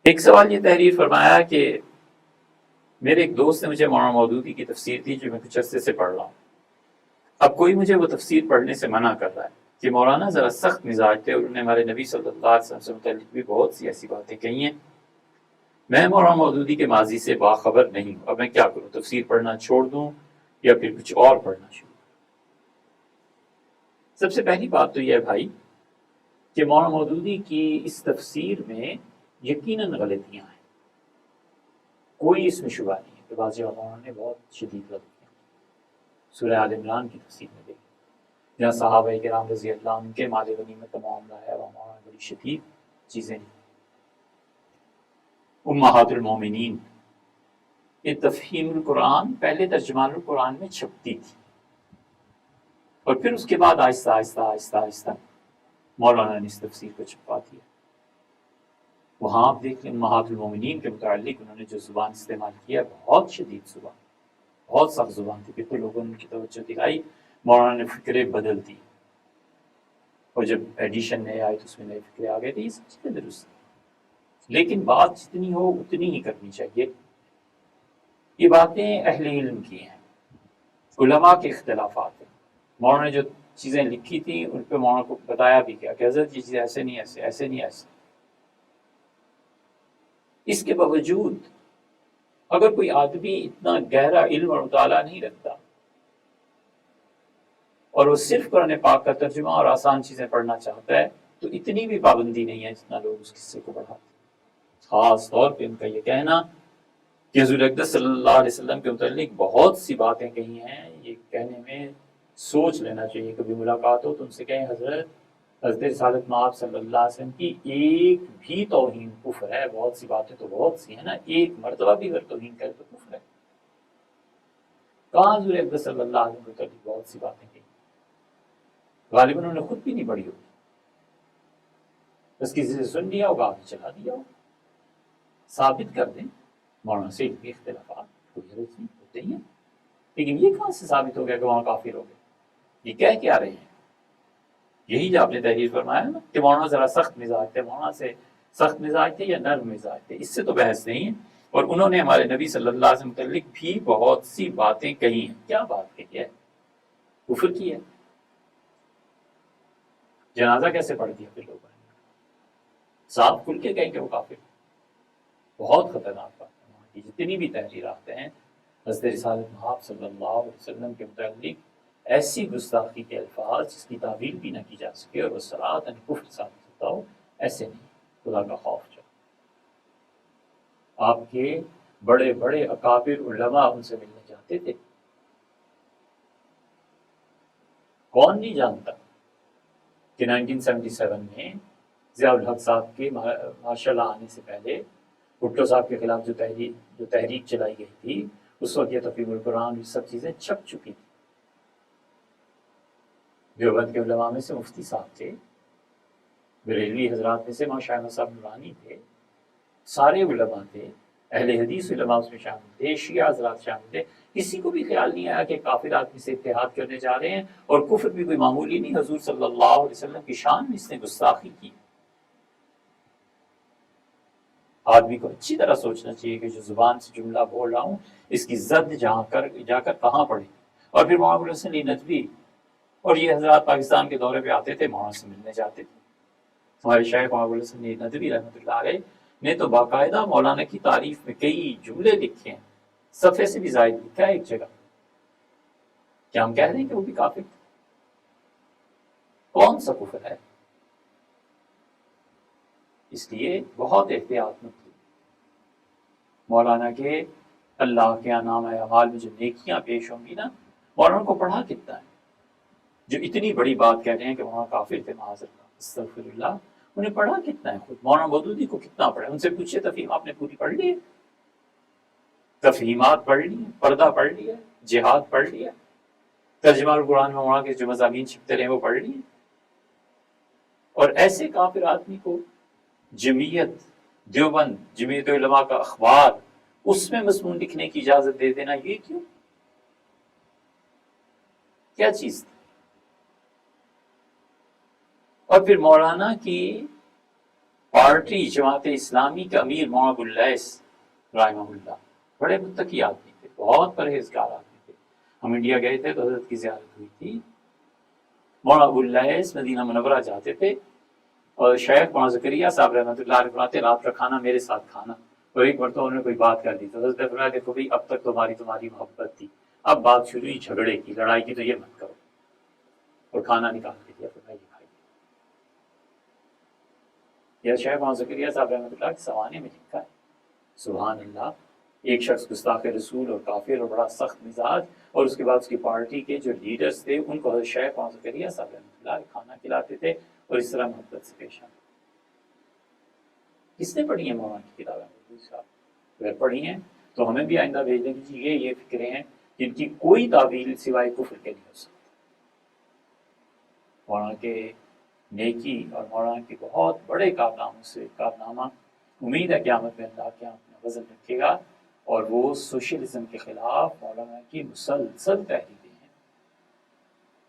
ایک سوال یہ تحریر فرمایا کہ میرے ایک دوست نے مجھے مولانا مودودی کی تفسیر دی جو میں کچھ عرصے سے پڑھ رہا ہوں. اب کوئی مجھے وہ تفسیر پڑھنے سے منع کر رہا ہے کہ مولانا ذرا سخت مزاج تھے اور انہوں نے ہمارے نبی صلی اللہ علیہ وسلم سے متعلق بھی بہت سی ایسی باتیں کہی ہیں. میں مولانا مودودی کے ماضی سے باخبر نہیں ہوں. اب میں کیا کروں؟ تفسیر پڑھنا چھوڑ دوں یا پھر کچھ اور پڑھنا شروع؟ سب سے پہلی بات تو یہ ہے بھائی کہ مولانا مودودی کی اس تفسیر میں یقیناً غلطیاں ہیں، کوئی اس میں شبہ نہیں ہے کہ بعض علماء نے بہت شدید غلطیاں سورہ آل عمران کی تفسیر میں دیکھی جہاں صحابہ کرام رضی اللہ عنہ کے مال غنیمت کا معاملہ ہے، وہاں بڑی شدید چیزیں نہیں. امہات المومنین یہ تفہیم القرآن پہلے ترجمان القرآن میں چھپتی تھی اور پھر اس کے بعد آہستہ آہستہ آہستہ آہستہ مولانا نے اس تفسیر کو چھپا دیا. وہاں آپ دیکھ لیں امہات المومنین کے متعلق انہوں نے جو زبان استعمال کیا بہت شدید زبان، بہت سخت زبان تھی. پھر تو لوگوں نے ان کی توجہ دلائی، مولانا نے فکریں بدل دی اور جب ایڈیشن نئے آئے تو اس میں نئے فکرے آ گئے تھے. یہ سب چیزیں درست ہیں لیکن بات جتنی ہو اتنی ہی کرنی چاہیے. یہ باتیں اہل علم کی ہیں، علماء کے اختلافات ہیں. مولانا نے جو چیزیں لکھی تھیں ان پہ مولانا کو بتایا بھی کیا کہ حضرت یہ چیزیں ایسے نہیں ایسے، ایسے نہیں ایسے. اس کے باوجود اگر کوئی آدمی اتنا گہرا علم اور مطالعہ نہیں رکھتا اور وہ صرف قرآن پاک کا ترجمہ اور آسان چیزیں پڑھنا چاہتا ہے تو اتنی بھی پابندی نہیں ہے جتنا لوگ اس قصے کو بڑھاتے. خاص طور پہ ان کا یہ کہنا کہ حضور اقدس صلی اللہ علیہ وسلم کے متعلق بہت سی باتیں کہی ہیں، یہ کہنے میں سوچ لینا چاہیے. کبھی ملاقات ہو تو ان سے کہیں حضرت رسالت مآب صلی اللہ علیہ وسلم کی ایک بھی توہین کفر ہے. بہت سی باتیں تو بہت سی ہیں نا، ایک مرتبہ بھی اگر توہین کرے تو کفر ہے. کہاں حضور اقدس صلی اللہ علیہ وسلم کے متعلق بہت سی باتیں کہی؟ غالباً انہوں نے خود بھی نہیں پڑھی ہوگی، بس کسی سے سن لیا ہوگا آگے چلا دیا ہوگا. ثابت کر دیں مولانا سے بھی اختلافات کوئی حرج نہیں ہوتے ہی ہیں، لیکن یہ کہاں سے ثابت ہو گیا کہ وہاں کافر ہو گئے؟ یہ کہہ کیا رہے ہیں؟ یہی جو آپ نے تحریر فرمایا نا کہ مولانا ذرا سخت مزاج تھے، مولانا سے سخت مزاج تھے یا نرم مزاج تھے، اس سے تو بحث نہیں ہے. اور انہوں نے ہمارے نبی صلی اللہ علیہ وسلم متعلق بھی بہت سی باتیں کہی ہیں. کیا بات کہی ہے؟ کفر کی ہے. جنازہ کیسے پڑھ دیا پھر لوگوں نے؟ صاف کھل کے کہیں کہ وہ کافر. بہت خطرناک بات ہے. وہاں کی جتنی بھی تحریرات ہیں حضرت رسالت مآب صلی اللہ علیہ وسلم کے متعلق ایسی گستاخی کے الفاظ جس کی تعویل بھی نہ کی جا سکے اور وہ صراحتاً کفر ثابت ہوتا ہو، ایسے نہیں. خدا کا خوف جو آپ کے بڑے بڑے اکابر علماء ان سے ملنے جاتے تھے. کون نہیں جانتا کہ 1977 میں ضیاء الحق صاحب کے ماشاء اللہ آنے سے پہلے بھٹو صاحب کے خلاف جو تحریک چلائی گئی تھی اس وقت یہ تفہیم القرآن یہ سب چیزیں چھپ چکی تھی. دیوبند کے علماء میں سے مفتی صاحب تھے، بریلوی حضرات میں سے مولانا احمد صاحب نورانی تھے، سارے علماء تھے، اہل حدیث علماء اس میں شامل تھے، شیعہ حضرات شامل تھے. کسی کو بھی خیال نہیں آیا کہ کافر آدمی سے اتحاد کرنے جا رہے ہیں. اور کفر بھی کوئی معمولی نہیں، حضور صلی اللہ علیہ وسلم کی شان میں اس نے گستاخی کی. آدمی کو اچھی طرح سوچنا چاہیے کہ جو زبان سے جملہ بول رہا ہوں اس کی زد جا کر کہاں پڑے. اور پھر مولانا ابوالحسن علی ندوی اور یہ حضرات پاکستان کے دورے پہ آتے تھے، مولانا سے ملنے جاتے تھے. ہمارے شیخ مولانا ابوالحسن علی ندوی رحمۃ اللہ علیہ نے تو باقاعدہ مولانا کی تعریف میں کئی جملے لکھے ہیں، صفحے سے بھی زائد لکھا ہے ایک جگہ. کیا ہم کہہ رہے ہیں کہ وہ بھی کافر تھے؟ کون سا کفر ہے؟ اس لیے بہت احتیاط مت کی. مولانا کے اللہ کے نام اعمال میں جو نیکیاں پیش ہوں گی نا، مولانا کو پڑھا کتنا ہے جو اتنی بڑی بات کہہ رہے ہیں کہ وہاں کافر تھے، معاذ اللہ استغفر اللہ. انہیں پڑھا کتنا ہے؟ خود مولانا مودودی کو کتنا پڑھا؟ ان سے پوچھے تفہیم آپ نے پوری پڑھ لی ہے؟ تفہیمات پڑھ لی ہیں، پردہ پڑھ لیا، جہاد پڑھ لیا، ترجمہ القرآن میں وہاں کے جو مضامین چھپتے رہے وہ پڑھ لیے. اور ایسے کافر آدمی کو جمعیت دیوبند، جمعیت علماء کا اخبار، اس میں مضمون لکھنے کی اجازت دے دینا، یہ کیوں؟ کیا چیز تھی؟ اور پھر مولانا کی پارٹی جماعت اسلامی کے امیر مولانا ابواللیث رحمہ اللہ بڑے متقی آدمی تھے، بہت پرہیزگار آدمی تھے. ہم انڈیا گئے تھے تو حضرت کی زیارت ہوئی تھی. مولانا ابواللیث مدینہ منورہ جاتے تھے اور شیخ مولانا زکریا صاحب رحمۃ اللہ علیہ فرماتے رات کا کھانا میرے ساتھ کھانا. اور ایک مرتبہ انہوں نے کوئی بات کر دی تو حضرت نے فرمایا دیکھو بھائی اب تک تمہاری محبت تھی، اب بات شروع ہوئی جھگڑے کی، لڑائی کی، تو یہ مت کرو. اور کھانا نکال کے دیا، فرمایا یہ کھائیے. یہ شیخ مولانا زکریا صاحب رحمۃ اللہ کے سوانے میں لکھا ہے. سبحان اللہ. ایک شخص گستاخ رسول اور کافر اور بڑا سخت مزاج، اور اس کے بعد اس کی پارٹی کے جو لیڈرز تھے ان کو حضرت شیخ مولانا زکریا صاحب رحمۃ اللہ کھانا کھلاتے تھے اور اس طرح محبت سے پیش آتے. کس نے پڑھی ہیں مولانا کی کتابیں؟ اگر پڑھی ہیں تو ہمیں بھی آئندہ بھیجنے کیجیے. یہ فکریں ہیں جن کی کوئی تعویل سوائے کفر کے نہیں ہو سکتی. مولانا کے نیکی اور مولانا کے بہت بڑے کارناموں سے کارنامہ امید ہے قیامت میں اللہ کے اپنا وزن رکھے گا. اور وہ سوشلزم کے خلاف مولانا کی مسلسل تحریریں ہیں.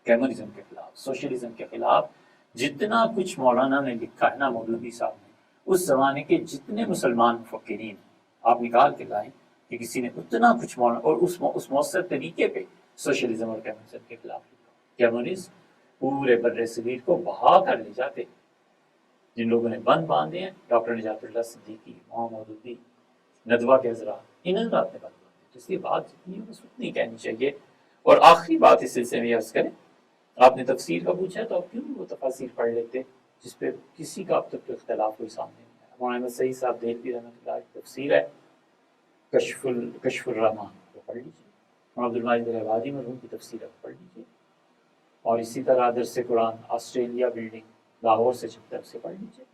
کیمونزم کے خلاف، سوشلزم کے خلاف جتنا کچھ مولانا نے لکھا ہے نا، مولودی صاحب نے، اس زمانے کے جتنے مسلمان مفکرین آپ نکال کے لائیں کہ کسی نے اتنا کچھ مولانا اور اس مؤثر طریقے پہ سوشلزم اور کیمونزم کے خلاف لکھا. کیمونزم پورے بر صغیر کو بہا کر لے جاتے. جن لوگوں نے بند باندھے ہیں، ڈاکٹر نجات اللہ صدیقی، محمد مودودی، ندوہ کے حضرات، ان حضرات نے بند باندھے. تو اس لیے بات جتنی ہے بس اتنی کہنی چاہیے. اور آخری بات اس سلسلے میں عرض کریں، آپ نے تفسیر کا پوچھا تو آپ کیوں وہ تفاسیر پڑھ لیتے جس پہ کسی کا اب تک تو اختلاف کوئی سامنے نہیں آیا. مولانا احمد سعید صاحب دہلوی رحمۃ اللہ کی تفسیر ہے کشف الرحمان، وہ پڑھ لیجیے. مولانا عبدالمجید العبادی مرحوم کی تفسیر ہے، وہ پڑھ لیجیے. اور اسی طرح درس قرآن آسٹریلیا بلڈنگ لاہور سے چھپتا ہے، اسے پڑھ لیجیے.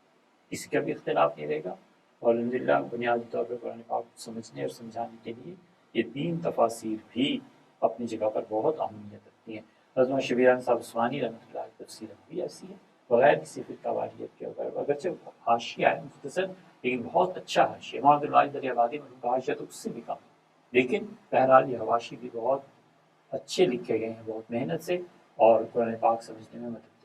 کسی کا بھی اختلاف نہیں رہے گا. اور الحمدللہ بنیادی طور پر قرآن پاک کو سمجھنے اور سمجھانے کے لیے یہ 3 تفاسیر بھی اپنی جگہ پر بہت اہمیت رکھتی ہیں. حضرت شبیر صاحب عثمانی رحمۃ اللہ کی تفسیر بھی ایسی ہے، بغیر کسی فرقہ واریت کے، اگرچہ حاشیہ ہے مختصر لیکن بہت اچھا حاشیہ. محمد الواحد دریابادی میں کا حاشیہ تو اس سے بھی کم، لیکن بہرحال یہ حواشی بھی بہت اچھے لکھے گئے ہیں، بہت محنت سے، اور قرآن پاک سمجھنے میں مدد